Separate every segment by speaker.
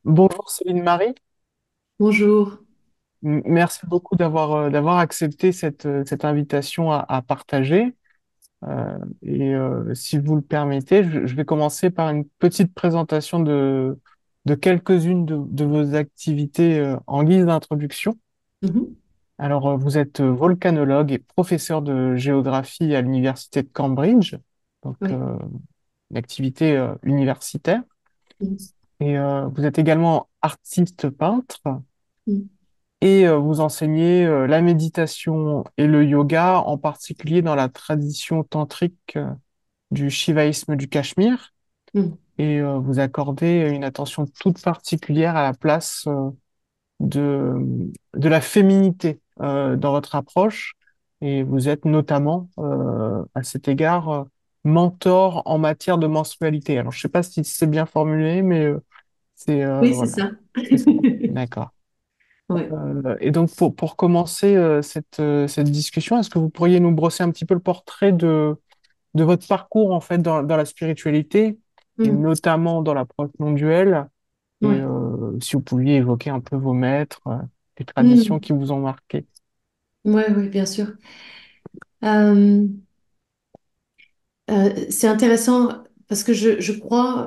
Speaker 1: Bonjour Céline Marie.
Speaker 2: Bonjour.
Speaker 1: Merci beaucoup d'avoir accepté cette invitation à partager. Si vous le permettez, je vais commencer par une petite présentation de quelques-unes de vos activités en guise d'introduction.
Speaker 2: Mhm.
Speaker 1: Alors, vous êtes volcanologue et professeur de géographie à l'Université de Cambridge, donc
Speaker 2: Oui.
Speaker 1: une activité universitaire.
Speaker 2: Mhm.
Speaker 1: Vous êtes également artiste peintre.
Speaker 2: Mhm.
Speaker 1: Vous enseignez la méditation et le yoga, en particulier dans la tradition tantrique du shivaïsme du Cachemire.
Speaker 2: Mhm.
Speaker 1: Vous accordez une attention toute particulière à la place de, de la féminité dans votre approche. Et vous êtes notamment, à cet égard, mentor en matière de menstrualité. Alors, je ne sais pas si c'est bien formulé, mais
Speaker 2: Oui, c'est
Speaker 1: voilà,
Speaker 2: ça.
Speaker 1: c'est ça. D'accord.
Speaker 2: Oui.
Speaker 1: Et donc, pour commencer cette discussion, est-ce que vous pourriez nous brosser un petit peu le portrait de votre parcours en fait dans la spiritualité, et
Speaker 2: Mhm.
Speaker 1: notamment dans l'approche non duelle, et
Speaker 2: Oui.
Speaker 1: si vous pouviez évoquer un peu vos maîtres, les traditions
Speaker 2: Mhm.
Speaker 1: qui vous ont marqué.
Speaker 2: Oui, oui, bien sûr. Euh, c'est intéressant parce que je crois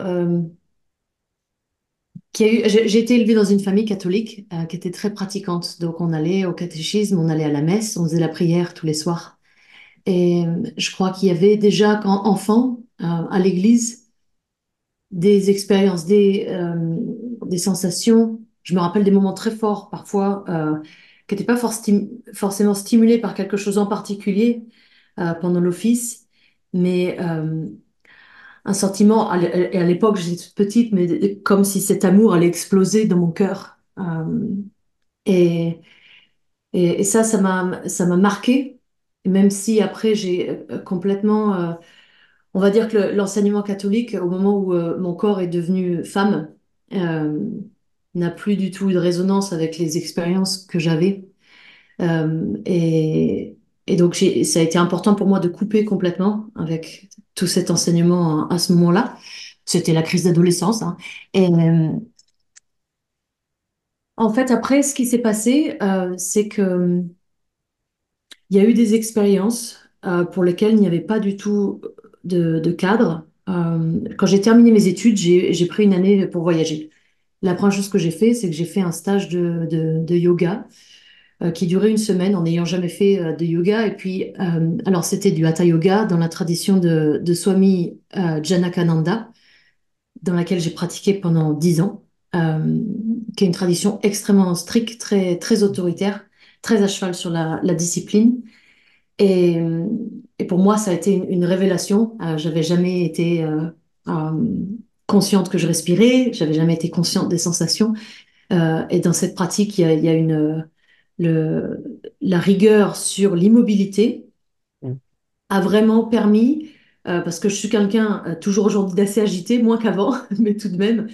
Speaker 2: qu'il y a eu. J'ai été élevée dans une famille catholique qui était très pratiquante. Donc, on allait au catéchisme, on allait à la messe, on faisait la prière tous les soirs. Et je crois qu'il y avait déjà, quand enfant, à l'église, des expériences, des sensations. Je me rappelle des moments très forts, parfois, qui n'étaient pas forcément stimulés par quelque chose en particulier pendant l'office, mais un sentiment, et à l'époque, j'étais toute petite, mais comme si cet amour allait exploser dans mon cœur. Et, et ça m'a marqué, même si après, j'ai complètement on va dire que l'enseignement catholique, au moment où mon corps est devenu femme, euh, n'a plus du tout eu de résonance avec les expériences que j'avais. Et donc, ça a été important pour moi de couper complètement avec tout cet enseignement à ce moment-là. C'était la crise d'adolescence, hein. Et en fait, après, ce qui s'est passé, c'est que il y a eu des expériences pour lesquelles il n'y avait pas du tout de cadre. Quand j'ai terminé mes études, j'ai pris une année pour voyager. La première chose que j'ai fait, c'est que j'ai fait un stage de yoga qui durait une semaine en n'ayant jamais fait de yoga. Et puis, alors c'était du hatha yoga dans la tradition de Swami Janakananda, dans laquelle j'ai pratiqué pendant 10 ans, qui est une tradition extrêmement stricte, très, très autoritaire, très à cheval sur la discipline. Et, et pour moi, ça a été une révélation. J'avais jamais été consciente que je respirais, j'avais jamais été consciente des sensations. Et dans cette pratique, il y a la rigueur sur l'immobilité
Speaker 1: Mm.
Speaker 2: a vraiment permis, parce que je suis quelqu'un toujours aujourd'hui d'assez agité, moins qu'avant, mais tout de même,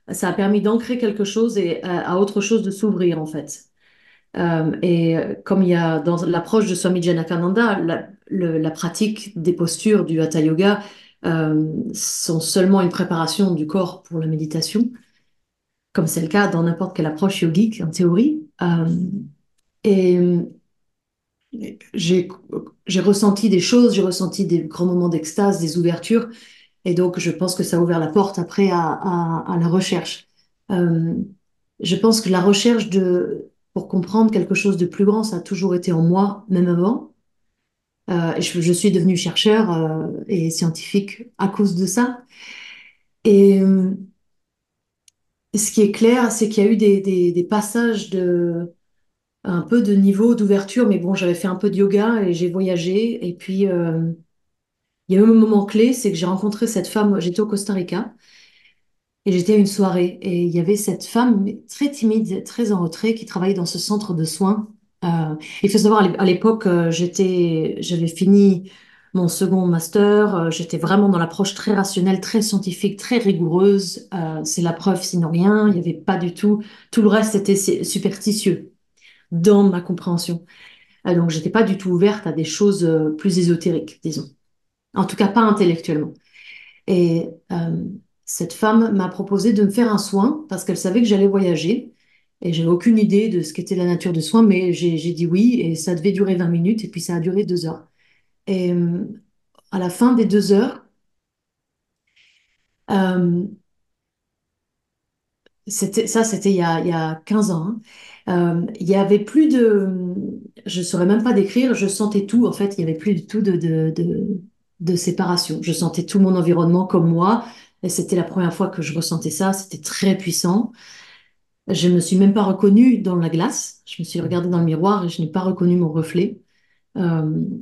Speaker 2: ça a permis d'ancrer quelque chose et à autre chose de s'ouvrir en fait. Comme il y a dans l'approche de Swami Janakananda, la pratique des postures du Hatha Yoga sont seulement une préparation du corps pour la méditation, comme c'est le cas dans n'importe quelle approche yogique en théorie. Et j'ai j'ai ressenti des choses, j'ai ressenti des grands moments d'extase, des ouvertures, et donc je pense que ça a ouvert la porte après à la recherche. Euh, je pense que la recherche pour comprendre quelque chose de plus grand, ça a toujours été en moi, même avant. Et je suis devenue chercheur et scientifique à cause de ça. Et ce qui est clair, c'est qu'il y a eu des passages un peu de niveau d'ouverture, mais bon, j'avais fait un peu de yoga et j'ai voyagé. Et puis, il y a eu un moment clé, c'est que j'ai rencontré cette femme, j'étais au Costa Rica, et j'étais à une soirée, et il y avait cette femme très timide, très en retrait, qui travaillait dans ce centre de soins. Il faut savoir, à l'époque, j'avais fini mon second master, j'étais vraiment dans l'approche très rationnelle, très scientifique, très rigoureuse. C'est la preuve sinon rien, il n'y avait pas du tout. Tout le reste était superstitieux dans ma compréhension. Donc, j'étais pas du tout ouverte à des choses plus ésotériques, disons. En tout cas, pas intellectuellement. Et cette femme m'a proposé de me faire un soin parce qu'elle savait que j'allais voyager. Et j'avais aucune idée de ce qu'était la nature de soin, mais j'ai dit oui et ça devait durer 20 minutes et puis ça a duré 2 heures. Et à la fin des 2 heures, euh, c'était il y a 15 ans, hein. Il y avait plus je ne saurais même pas décrire, je sentais tout, en fait, il y avait plus du tout de séparation. Je sentais tout mon environnement comme moi, et c'était la première fois que je ressentais ça, c'était très puissant. Je ne me suis même pas reconnue dans la glace, je me suis regardée dans le miroir et je n'ai pas reconnu mon reflet.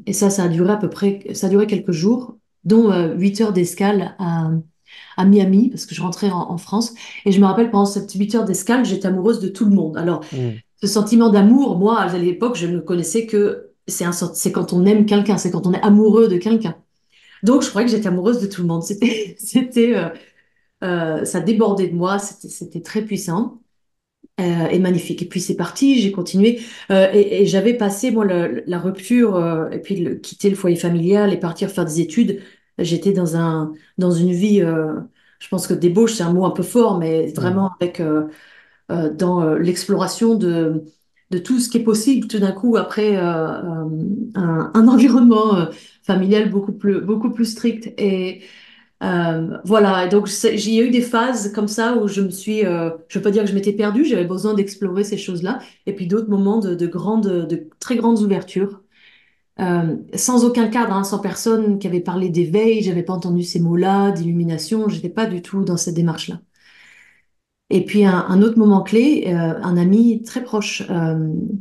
Speaker 2: Et ça a duré à peu près, ça a duré quelques jours, dont 8 heures d'escale à Miami, parce que je rentrais en France. Et je me rappelle, pendant cette 8 heures d'escale, j'étais amoureuse de tout le monde. Alors,
Speaker 1: Mm.
Speaker 2: ce sentiment d'amour, moi, à l'époque, je ne connaissais que c'est quand on aime quelqu'un, c'est quand on est amoureux de quelqu'un. Donc, je croyais que j'étais amoureuse de tout le monde. Ça débordait de moi, c'était très puissant et magnifique. Et puis c'est parti, j'ai continué et j'avais passé moi la rupture et puis quitter le foyer familial et partir faire des études. J'étais dans une vie, je pense que débauche c'est un mot un peu fort, mais
Speaker 1: Mm.
Speaker 2: vraiment avec dans l'exploration de tout ce qui est possible tout d'un coup après un environnement familial beaucoup plus strict. Et voilà, et donc j'ai eu des phases comme ça où je veux pas dire que je m'étais perdue, j'avais besoin d'explorer ces choses-là, et puis d'autres moments de très grandes ouvertures, sans aucun cadre, hein, sans personne qui avait parlé d'éveil, j'avais pas entendu ces mots-là, d'illumination, j'étais pas du tout dans cette démarche-là. Et puis un autre moment clé, un ami très proche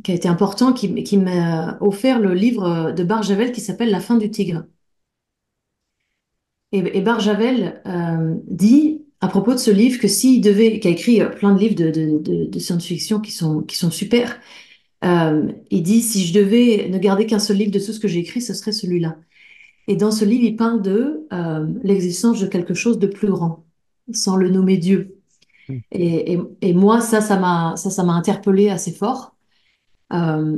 Speaker 2: qui a été important, qui m'a offert le livre de Barjavel qui s'appelle La fin du tigre. Et Barjavel dit à propos de ce livre que qui a écrit plein de livres de science-fiction qui sont super, il dit si je devais ne garder qu'un seul livre de tout ce que j'ai écrit, ce serait celui-là. Et dans ce livre, il parle de l'existence de quelque chose de plus grand, sans le nommer Dieu.
Speaker 1: Mm.
Speaker 2: Et moi, ça m'a interpellée assez fort. Euh,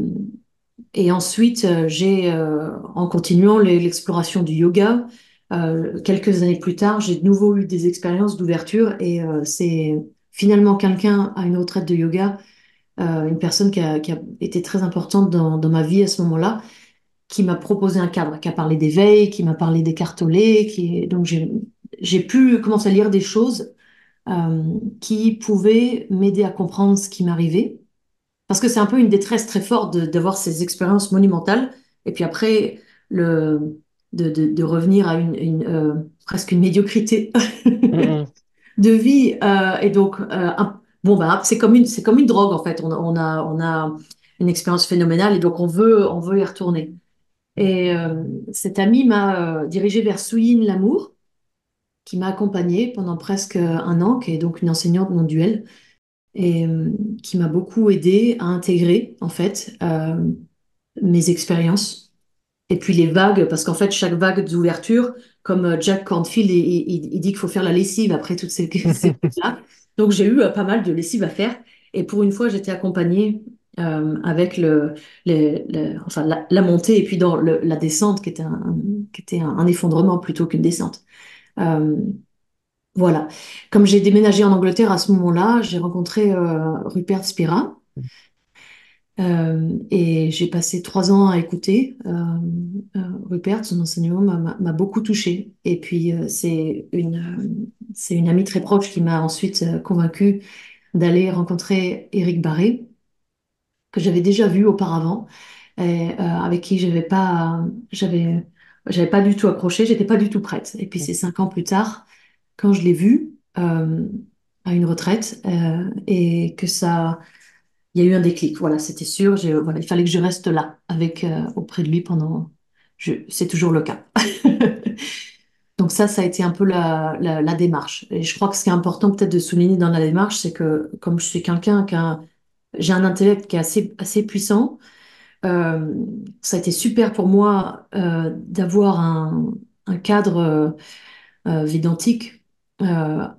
Speaker 2: et ensuite, en continuant l'exploration du yoga, quelques années plus tard, j'ai de nouveau eu des expériences d'ouverture et c'est finalement quelqu'un à une retraite de yoga, une personne qui a été très importante dans ma vie à ce moment-là, qui m'a proposé un cadre, qui a parlé d'éveil, qui m'a parlé d'Eckhart Tolle, donc j'ai pu commencer à lire des choses euh, qui pouvaient m'aider à comprendre ce qui m'arrivait. Parce que c'est un peu une détresse très forte d'avoir ces expériences monumentales et puis après de revenir à presque une médiocrité
Speaker 1: Mm.
Speaker 2: de vie. Et donc, bon, bah, c'est comme une drogue en fait. On a une expérience phénoménale et donc on veut y retourner. Et cet ami m'a dirigée vers Souyin Lamour, qui m'a accompagnée pendant presque un an, qui est donc une enseignante non duel et qui m'a beaucoup aidé à intégrer en fait mes expériences et puis les vagues parce qu'en fait chaque vague d'ouverture comme Jack Cornfield il dit qu'il faut faire la lessive après toutes ces vagues-là, donc j'ai eu pas mal de lessive à faire et pour une fois j'étais accompagnée avec enfin, la montée et puis dans la descente qui était un effondrement plutôt qu'une descente. Euh, voilà. Comme j'ai déménagé en Angleterre à ce moment-là, j'ai rencontré Rupert Spira et j'ai passé 3 ans à écouter Rupert. Son enseignement m'a beaucoup touchée. Et puis c'est une amie très proche qui m'a ensuite convaincue d'aller rencontrer Éric Barré, que j'avais déjà vu auparavant et avec qui j'avais pas du tout accroché, j'étais pas du tout prête. Et puis c'est 5 ans plus tard quand je l'ai vu à une retraite et que il y a eu un déclic. Voilà, c'était sûr. Voilà, il fallait que je reste là auprès de lui c'est toujours le cas. Donc ça a été un peu la démarche. Et je crois que ce qui est important peut-être de souligner dans la démarche, c'est que comme je suis quelqu'un j'ai un intellect qui est assez puissant, euh, ça a été super pour moi d'avoir un cadre vidantique
Speaker 1: Mm.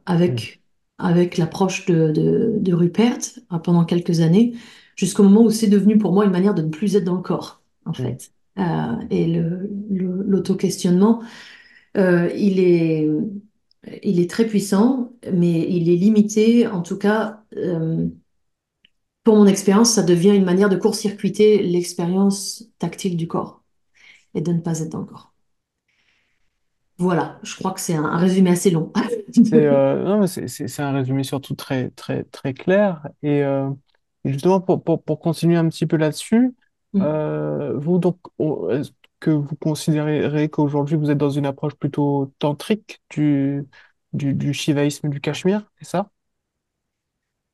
Speaker 2: avec l'approche de Rupert pendant quelques années, jusqu'au moment où c'est devenu pour moi une manière de ne plus être dans le corps, en
Speaker 1: Mm.
Speaker 2: fait. Et l'auto-questionnement, il est... Il est très puissant, mais il est limité. En tout cas, pour mon expérience, ça devient une manière de court-circuiter l'expérience tactile du corps et de ne pas être dans le corps. Voilà, je crois que c'est un résumé assez long.
Speaker 1: Non, mais c'est un résumé surtout très, très, très clair. Et justement, pour continuer un petit peu là-dessus, vous, donc, est-ce que vous considérez qu'aujourd'hui, vous êtes dans une approche plutôt tantrique du shivaïsme du Cachemire, c'est ça?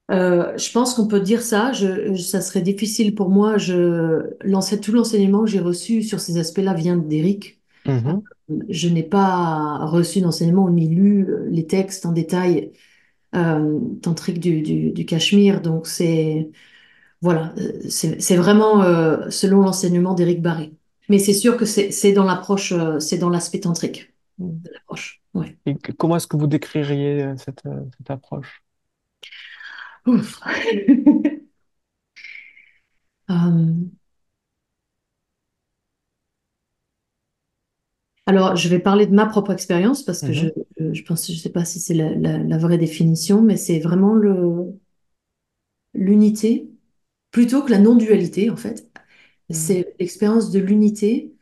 Speaker 2: Je pense qu'on peut dire ça. Ça serait difficile pour moi. Tout l'enseignement que j'ai reçu sur ces aspects-là vient d'Éric.
Speaker 1: Mhm.
Speaker 2: Je n'ai pas reçu d'enseignement ni lu les textes en détail tantriques du Cachemire. Donc voilà, c'est vraiment selon l'enseignement d'Éric Barré. Mais c'est sûr que c'est dans l'approche, c'est dans l'aspect tantrique de l'approche. Ouais.
Speaker 1: Et comment est-ce que vous décririez cette approche?
Speaker 2: Ouf. Euh, Alors, je vais parler de ma propre expérience parce que
Speaker 1: Mhm.
Speaker 2: je pense, je sais pas si c'est la vraie définition, mais c'est vraiment l'unité plutôt que la non-dualité, en fait.
Speaker 1: Mhm.
Speaker 2: C'est l'expérience de l'unité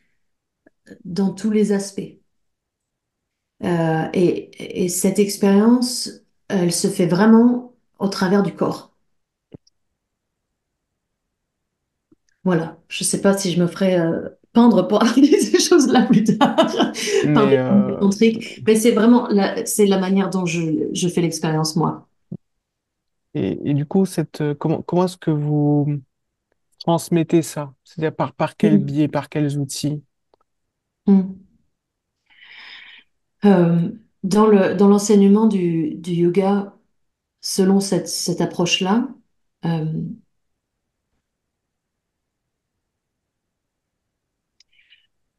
Speaker 2: dans tous les aspects. Et cette expérience, elle se fait vraiment au travers du corps. Voilà. Je sais pas si je me ferai peindre pour parler de ces choses-là plus tard par
Speaker 1: Mais,
Speaker 2: des tantriques, mais c'est la manière dont je fais l'expérience, moi.
Speaker 1: et du coup, comment est-ce que vous transmettez ça? C'est-à-dire par quel
Speaker 2: Mm.
Speaker 1: biais, par quels outils?
Speaker 2: Mm. Euh, dans l'enseignement du yoga, selon cette approche-là, euh,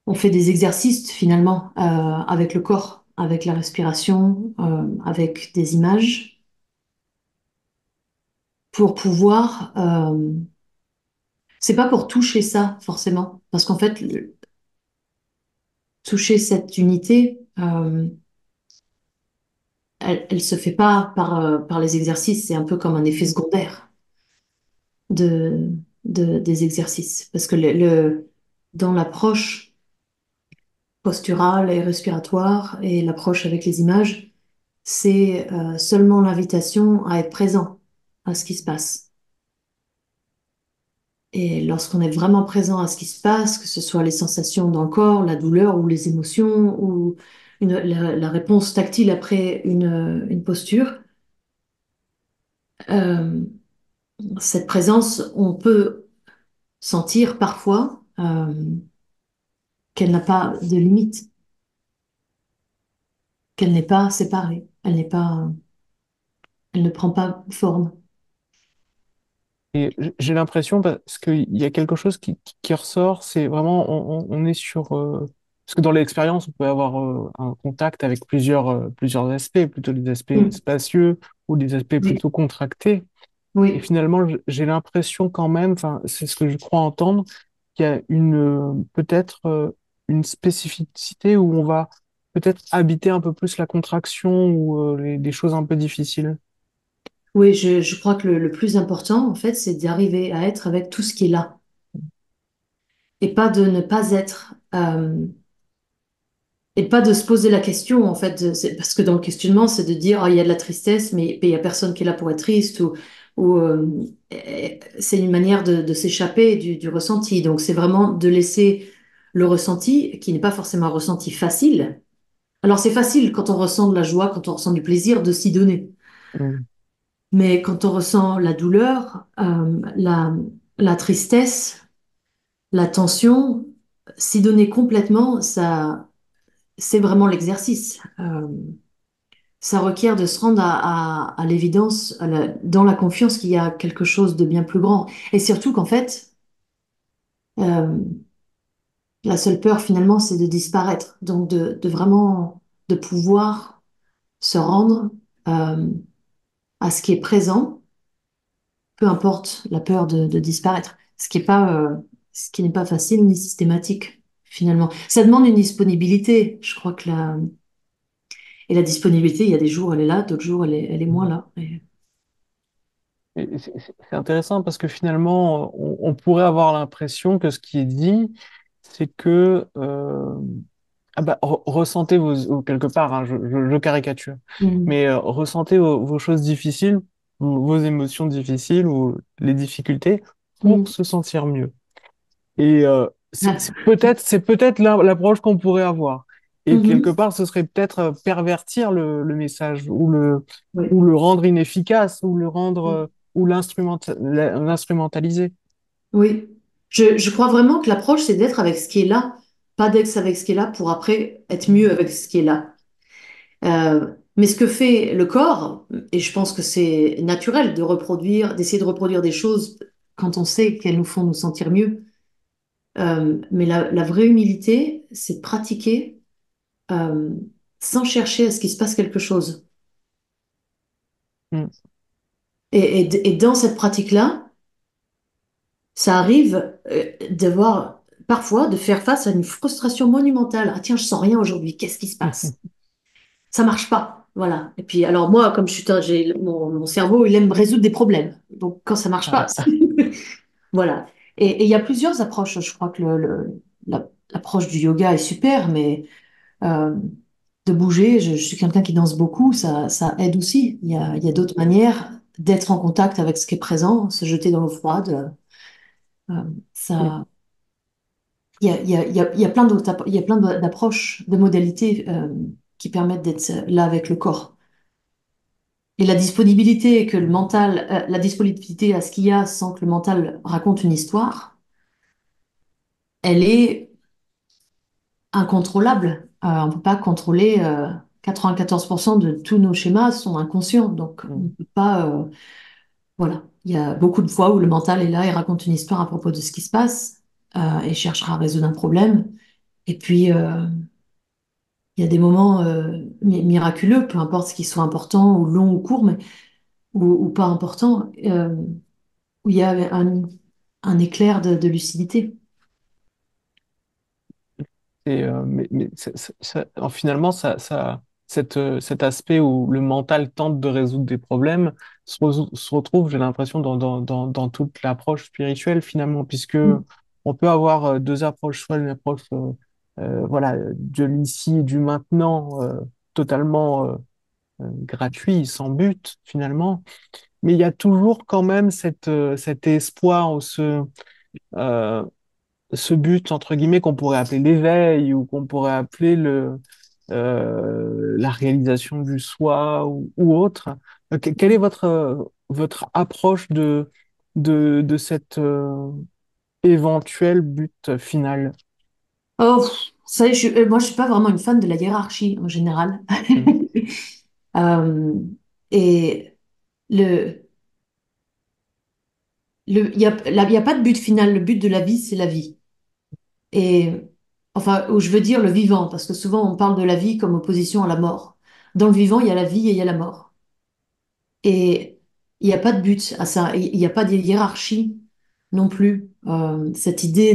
Speaker 2: on fait des exercices finalement avec le corps, avec la respiration, avec des images, pour pouvoir. C'est pas pour toucher ça forcément, parce qu'en fait, toucher cette unité, elle se fait pas par les exercices. C'est un peu comme un effet secondaire de, des exercices, parce que dans l'approche posturale et respiratoire et l'approche avec les images, c'est seulement l'invitation à être présent à ce qui se passe. Et lorsqu'on est vraiment présent à ce qui se passe, que ce soit les sensations dans le corps, la douleur ou les émotions ou la réponse tactile après une posture, euh, cette présence, on peut sentir parfois qu'elle n'a pas de limite, qu'elle n'est pas séparée, elle ne prend pas forme.
Speaker 1: Et j'ai l'impression, parce qu'il y a quelque chose qui ressort, c'est vraiment, on est sur... parce que dans l'expérience, on peut avoir un contact avec plusieurs aspects, plutôt des aspects
Speaker 2: Mm.
Speaker 1: spacieux ou des aspects
Speaker 2: Oui,
Speaker 1: plutôt contractés. Et
Speaker 2: oui,
Speaker 1: finalement, j'ai l'impression quand même, enfin, c'est ce que je crois entendre, qu'il y a peut-être une spécificité où on va peut-être habiter un peu plus la contraction ou des choses un peu difficiles.
Speaker 2: oui, je crois que le plus important, en fait, c'est d'arriver à être avec tout ce qui est là et pas de ne pas être. Et pas de se poser la question, en fait, parce que dans le questionnement, c'est de dire, oh, il y a de la tristesse, mais il y a personne qui est là pour être triste, c'est une manière de s'échapper du ressenti. Donc, c'est vraiment de laisser le ressenti, qui n'est pas forcément un ressenti facile. Alors, c'est facile quand on ressent de la joie, quand on ressent du plaisir, de s'y donner.
Speaker 1: Mm.
Speaker 2: Mais quand on ressent la douleur, la tristesse, la tension, s'y donner complètement, ça, c'est vraiment l'exercice. Ça requiert de se rendre à l'évidence, dans la confiance qu'il y a quelque chose de bien plus grand. Et surtout qu'en fait, euh, la seule peur finalement, c'est de disparaître. Donc de vraiment de pouvoir se rendre euh, à ce qui est présent, peu importe la peur de disparaître. Ce qui n'est pas facile ni systématique finalement. Ça demande une disponibilité. Je crois que Et la disponibilité, il y a des jours, elle est là, d'autres jours, elle est moins
Speaker 1: Mhm.
Speaker 2: là.
Speaker 1: Et c'est intéressant parce que finalement, on pourrait avoir l'impression que ce qui est dit, c'est que ah bah, ressentez ou quelque part, hein, je caricature,
Speaker 2: Mm.
Speaker 1: mais ressentez vos choses difficiles, vos émotions difficiles ou les difficultés pour
Speaker 2: Mm.
Speaker 1: se sentir mieux. Et
Speaker 2: Ah,
Speaker 1: c'est peut-être l'approche qu'on pourrait avoir. Et quelque
Speaker 2: mhm.
Speaker 1: part, ce serait peut-être pervertir le message
Speaker 2: Oui.
Speaker 1: ou le rendre inefficace ou le rendre ou l'instrumentaliser.
Speaker 2: Oui. Je crois vraiment que l'approche, c'est d'être avec ce qui est là, pas d'être avec ce qui est là pour après être mieux avec ce qui est là. Mais ce que fait le corps, et je pense que c'est naturel de reproduire, d'essayer de reproduire des choses quand on sait qu'elles nous font nous sentir mieux. Mais la vraie humilité, c'est de pratiquer euh, sans chercher à ce qu'il se passe quelque chose.
Speaker 1: Mm,
Speaker 2: Et dans cette pratique-là, ça arrive de voir parfois de faire face à une frustration monumentale. Ah tiens, je sens rien aujourd'hui, qu'est-ce qui se
Speaker 1: mm.
Speaker 2: passe? Ça marche pas. Voilà. Et puis, alors moi, comme j'ai mon cerveau, il aime résoudre des problèmes. Donc, quand ça marche pas,
Speaker 1: Ah,
Speaker 2: voilà. Et il y a plusieurs approches. Je crois que l'approche du yoga est super, mais euh, de bouger, je suis quelqu'un qui danse beaucoup, ça aide aussi. Il y a d'autres manières d'être en contact avec ce qui est présent, se jeter dans l'eau froide. euh,
Speaker 1: mm.
Speaker 2: ça, il y a plein il y a plein d'approches, de modalités qui permettent d'être là avec le corps. Et la disponibilité que le mental, la disponibilité à ce qu'il y a sans que le mental raconte une histoire, elle est incontrôlable. On ne peut pas contrôler 94% de tous nos schémas sont inconscients, donc on ne
Speaker 1: Mm.
Speaker 2: peut pas. Voilà, il y a beaucoup de fois où le mental est là et raconte une histoire à propos de ce qui se passe et cherchera à résoudre un problème. Et puis il y a des moments miraculeux, peu importe ce qui soit important ou long ou court, mais ou pas important. Où il y a un éclair de lucidité.
Speaker 1: Finalement, cet aspect où le mental tente de résoudre des problèmes se retrouve, j'ai l'impression, dans toute l'approche spirituelle, finalement, puisque
Speaker 2: Mm.
Speaker 1: on peut avoir deux approches, soit une approche voilà, de l'ici et du maintenant, totalement gratuit, sans but, finalement, mais il y a toujours quand même cet espoir ou euh, ce but, entre guillemets, qu'on pourrait appeler l'éveil ou qu'on pourrait appeler la réalisation du soi ou autre. Quelle est votre approche de cet éventuel but final?
Speaker 2: Oh, ça y est, moi, je suis pas vraiment une fan de la hiérarchie en général.
Speaker 1: Mm,
Speaker 2: Euh, et le, il y a pas de but final. Le but de la vie, c'est la vie. Et enfin, où je veux dire le vivant, parce que souvent on parle de la vie comme opposition à la mort. Dans le vivant, il y a la vie et il y a la mort. Et il n'y a pas de but à ça. Il n'y a pas de hiérarchie non plus. Cette idée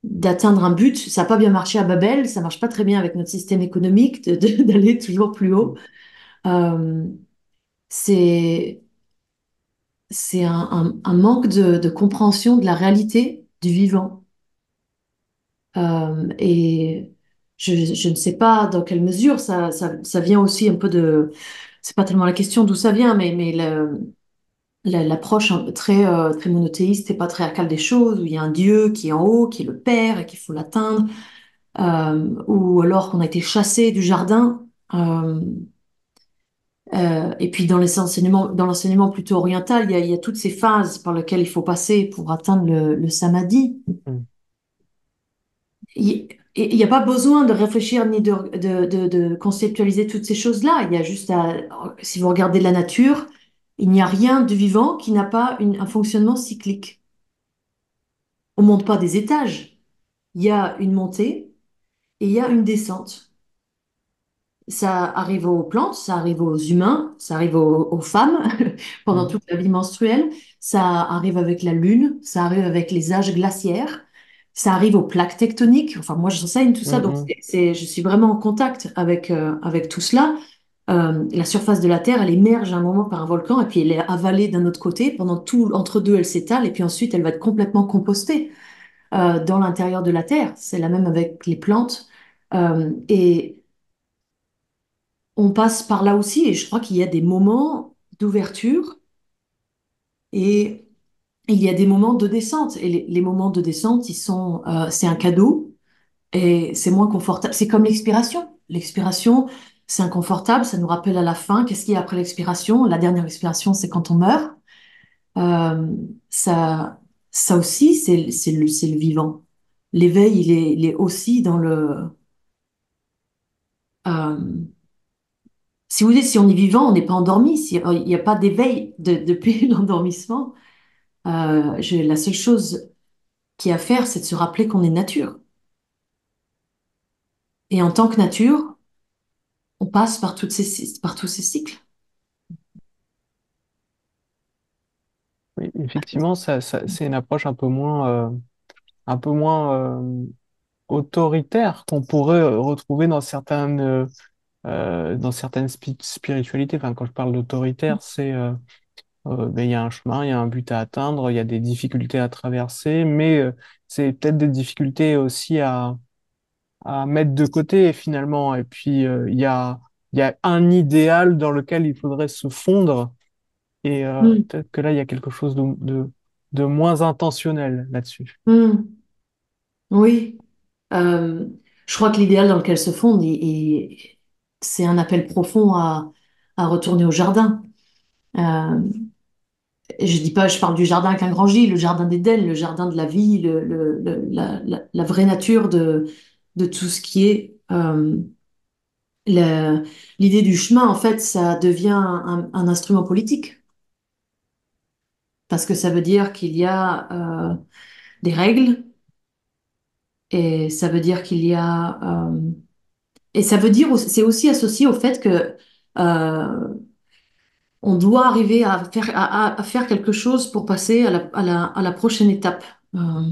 Speaker 2: d'atteindre un but. Ça n'a pas bien marché à Babel, ça marche pas très bien avec notre système économique d'aller toujours plus haut.
Speaker 1: mm,
Speaker 2: Euh, c'est c'est un manque de compréhension de la réalité du vivant. Et je ne sais pas dans quelle mesure ça vient aussi un peu de... C'est pas tellement la question d'où ça vient, mais l'approche très monothéiste et patriarcale des choses, où il y a un Dieu qui est en haut, qui est le Père et qu'il faut l'atteindre. Ou alors qu'on a été chassé du jardin. Euh, et puis dans l'enseignement plutôt oriental, il y a toutes ces phases par lesquelles il faut passer pour atteindre le samadhi.
Speaker 1: mm,
Speaker 2: Il il n'y a pas besoin de réfléchir ni de conceptualiser toutes ces choses-là. Il y a juste à, si vous regardez la nature, il n'y a rien de vivant qui n'a pas un fonctionnement cyclique. On ne monte pas des étages. Il y a une montée et il y a une descente. Ça arrive aux plantes, ça arrive aux humains, ça arrive aux femmes pendant
Speaker 1: mm,
Speaker 2: toute la vie menstruelle, ça arrive avec la lune, ça arrive avec les âges glaciaires. ça arrive aux plaques tectoniques. Enfin, moi, j'enseigne tout ça,
Speaker 1: Mm,
Speaker 2: donc
Speaker 1: mm.
Speaker 2: je suis vraiment en contact avec tout cela. La surface de la Terre, elle émerge à un moment par un volcan et puis elle est avalée d'un autre côté. Pendant tout, entre deux, elle s'étale et puis ensuite, elle va être complètement compostée dans l'intérieur de la Terre. C'est la même avec les plantes. Et on passe par là aussi et je crois qu'il y a des moments d'ouverture et il y a des moments de descente. Et les moments de descente, c'est un cadeau. Et c'est moins confortable. C'est comme l'expiration. L'expiration, c'est inconfortable, ça nous rappelle à la fin qu'est-ce qu'il y a après l'expiration. La dernière expiration, c'est quand on meurt. Euh, ça, ça aussi, c'est le vivant. L'éveil, il est aussi dans le... euh, si vous voulez, si on est vivant, on n'est pas endormi. Il n'y a pas d'éveil depuis l'endormissement. La seule chose qu'il y a à faire, c'est de se rappeler qu'on est nature. Et en tant que nature, on passe par tous ces cycles.
Speaker 1: Oui, effectivement, c'est une approche un peu moins autoritaire qu'on pourrait retrouver dans certaines spiritualités. Enfin, quand je parle d'autoritaire, ben, il y a un chemin, il y a un but à atteindre, il y a des difficultés à traverser, mais c'est peut-être des difficultés aussi à mettre de côté finalement. Et puis, il y a un idéal dans lequel il faudrait se fondre. Et
Speaker 2: Mm.
Speaker 1: peut-être que là, il y a quelque chose de moins intentionnel là-dessus.
Speaker 2: Mm. Oui. Euh, je crois que l'idéal dans lequel se fondent, c'est un appel profond à retourner au jardin. Euh, je dis pas, je parle du jardin avec un grand J, le jardin d'Éden, le jardin de la vie, la vraie nature de tout ce qui est. La- L'idée du chemin, en fait, ça devient un instrument politique. Parce que ça veut dire qu'il y a des règles et ça veut dire qu'il y a... et ça veut dire, c'est aussi associé au fait que euh, on doit arriver à faire quelque chose pour passer à la prochaine étape. Euh,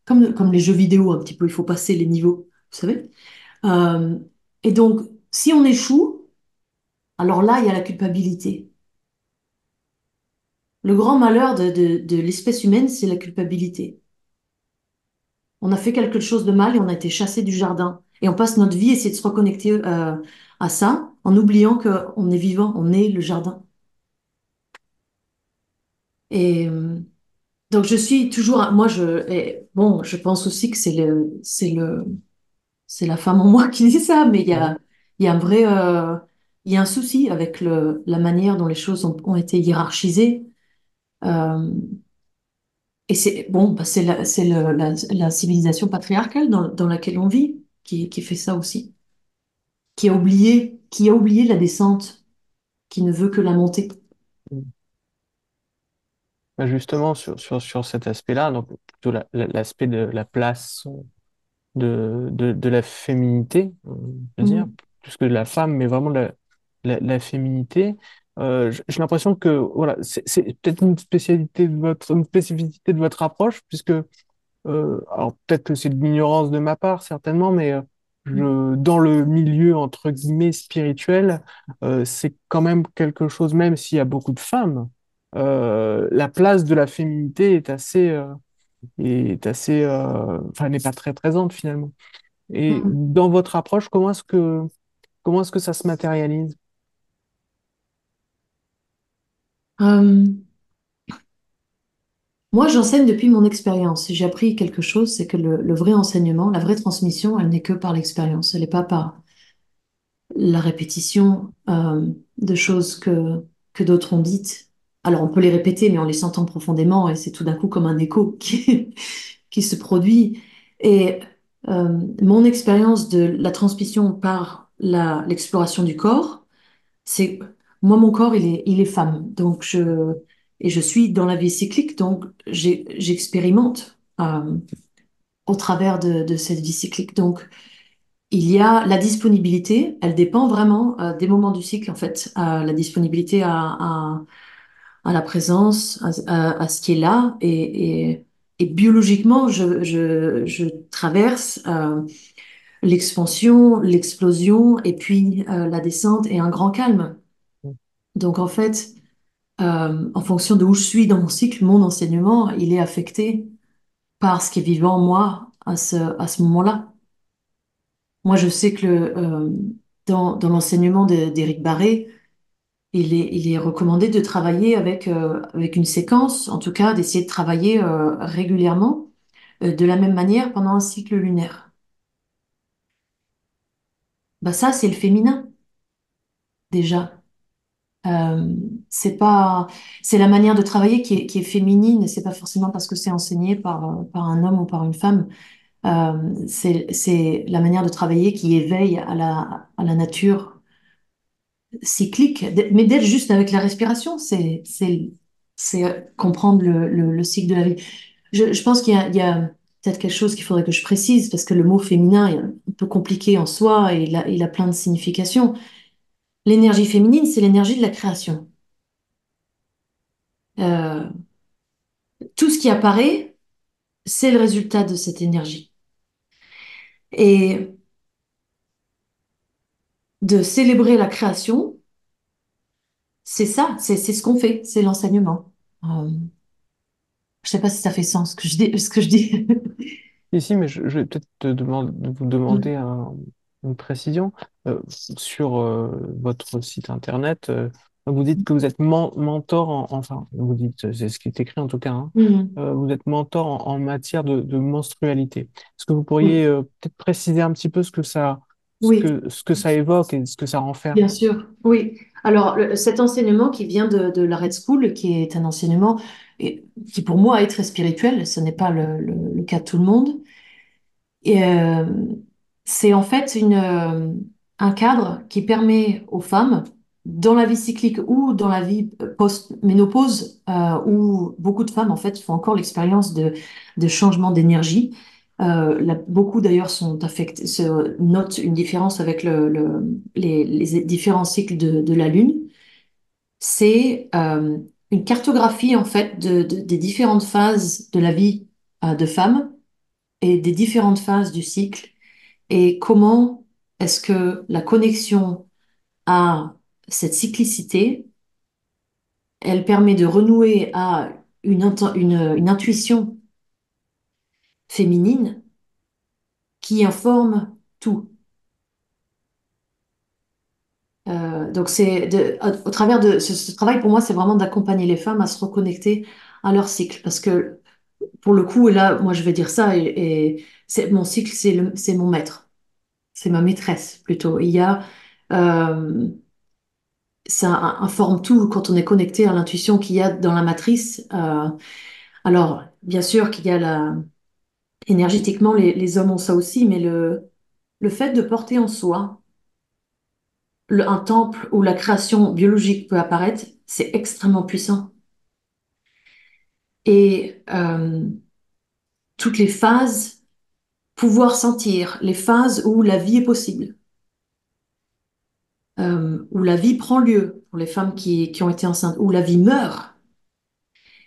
Speaker 2: comme les jeux vidéo, un petit peu, il faut passer les niveaux, vous savez. Euh, et donc, si on échoue, alors là, il y a la culpabilité. Le grand malheur de l'espèce humaine, c'est la culpabilité. On a fait quelque chose de mal et on a été chassé du jardin. Et on passe notre vie à essayer de se reconnecter à ça en oubliant qu'on est vivant, on est le jardin. Et donc je suis toujours, bon, je pense aussi que c'est la femme en moi qui dit ça, mais
Speaker 1: Mhm.
Speaker 2: il y a un vrai, il y a un souci avec la manière dont les choses ont été hiérarchisées. Euh, et c'est bon, bah, la civilisation patriarcale dans laquelle on vit qui fait ça aussi, qui a oublié la descente, qui ne veut que la montée.
Speaker 1: Bah, justement, sur cet aspect-là, donc plutôt l'aspect de la place de la féminité, je veux dire,
Speaker 2: Mhm.
Speaker 1: plus que de la femme, mais vraiment de la féminité. J'ai l'impression que voilà, c'est peut-être une spécificité de votre approche, puisque alors peut-être que c'est de l'ignorance de ma part, certainement, mais dans le milieu entre guillemets spirituel, c'est quand même quelque chose, même s'il y a beaucoup de femmes, la place de la féminité enfin, n'est pas très présente finalement. Et
Speaker 2: Mhm.
Speaker 1: dans votre approche, comment est-ce que ça se matérialise?
Speaker 2: Euh, Moi, j'enseigne depuis mon expérience. Si j'ai appris quelque chose, c'est que le vrai enseignement, la vraie transmission, elle n'est que par l'expérience. Elle n'est pas par la répétition de choses que d'autres ont dites. Alors, on peut les répéter, mais en les sentant profondément, et c'est tout d'un coup comme un écho qui se produit. Et mon expérience de la transmission par l'exploration du corps, c'est moi, mon corps, il est femme. Et je suis dans la vie cyclique, donc j'expérimente au travers de cette vie cyclique. Donc, il y a la disponibilité, elle dépend vraiment des moments du cycle, en fait. La disponibilité à la présence, à ce qui est là. et biologiquement, je traverse l'expansion, l'explosion et puis la descente et un grand calme. Donc en fait, en fonction de où je suis dans mon cycle, mon enseignement, il est affecté par ce qui est vivant en moi à ce moment-là. Moi, je sais que dans l'enseignement d'Éric Barré, il est recommandé de travailler avec une séquence, en tout cas d'essayer de travailler régulièrement, de la même manière pendant un cycle lunaire. Bah ça, c'est le féminin, déjà. Euh, c'est pas, c'est la manière de travailler qui est féminine, et c'est pas forcément parce que c'est enseigné par un homme ou par une femme. C'est la manière de travailler qui éveille à la nature cyclique, mais d'être juste avec la respiration, c'est comprendre le cycle de la vie. Je pense il y a peut-être quelque chose qu'il faudrait que je précise, parce que le mot féminin est un peu compliqué en soi et il a plein de significations. L'énergie féminine, c'est l'énergie de la création. Euh, tout ce qui apparaît, c'est le résultat de cette énergie. Et de célébrer la création, c'est ça, c'est ce qu'on fait, c'est l'enseignement. Je sais pas si ça fait sens ce que je dis, ce que je dis.
Speaker 1: Ici, mais je vais peut-être vous
Speaker 2: Mm.
Speaker 1: demander une précision. Sur votre site internet. Vous dites que vous êtes mentor, enfin, vous dites, c'est ce qui est écrit en tout cas, hein.
Speaker 2: Mm.
Speaker 1: Vous êtes mentor en matière de menstrualité. Est-ce que vous pourriez
Speaker 2: Oui,
Speaker 1: peut-être préciser un petit peu
Speaker 2: oui,
Speaker 1: ce que ça évoque et ce que ça renferme?
Speaker 2: bien sûr, oui. Alors, cet enseignement qui vient de la Red School, qui est un enseignement qui pour moi est très spirituel, ce n'est pas le cas de tout le monde. Et c'est en fait un cadre qui permet aux femmes, dans la vie cyclique ou dans la vie post-ménopause, où beaucoup de femmes en fait font encore l'expérience de changement d'énergie. Beaucoup d'ailleurs sont affectées, notent une différence avec les différents cycles de la Lune. C'est une cartographie en fait des différentes phases de la vie de femmes et des différentes phases du cycle et comment est-ce que la connexion à cette cyclicité, elle permet de renouer à une intuition féminine qui informe tout. Donc au travers de ce travail, pour moi, c'est vraiment d'accompagner les femmes à se reconnecter à leur cycle. Parce que pour le coup, et là, moi, je vais dire ça, et c'est mon cycle, c'est mon maître, c'est ma maîtresse plutôt. Il y a ça informe tout quand on est connecté à l'intuition qu'il y a dans la matrice. Alors, bien sûr qu'il y a énergétiquement, les hommes ont ça aussi, mais le fait de porter en soi un temple où la création biologique peut apparaître, c'est extrêmement puissant. Et toutes les phases, pouvoir sentir les phases où la vie est possible, où la vie prend lieu pour les femmes qui ont été enceintes, où la vie meurt.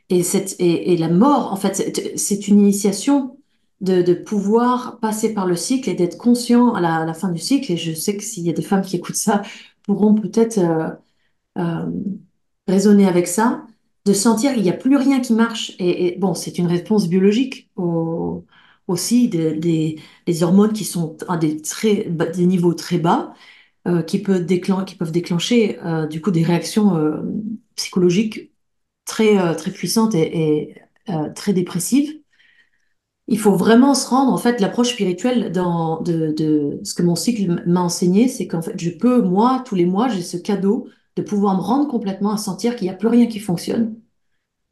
Speaker 2: Et la mort, en fait, c'est une initiation de pouvoir passer par le cycle et d'être conscient à la fin du cycle. Et je sais que s'il y a des femmes qui écoutent ça, pourront peut-être euh, raisonner avec ça, de sentir qu'il n'y a plus rien qui marche. Et bon, c'est une réponse biologique aussi des hormones qui sont à des niveaux très bas, qui peuvent déclencher du coup des réactions psychologiques très puissante et très dépressive. Il faut vraiment se rendre, en fait, l'approche spirituelle de ce que mon cycle m'a enseigné, c'est qu'en fait, je peux, moi, tous les mois, j'ai ce cadeau de pouvoir me rendre complètement à sentir qu'il n'y a plus rien qui fonctionne,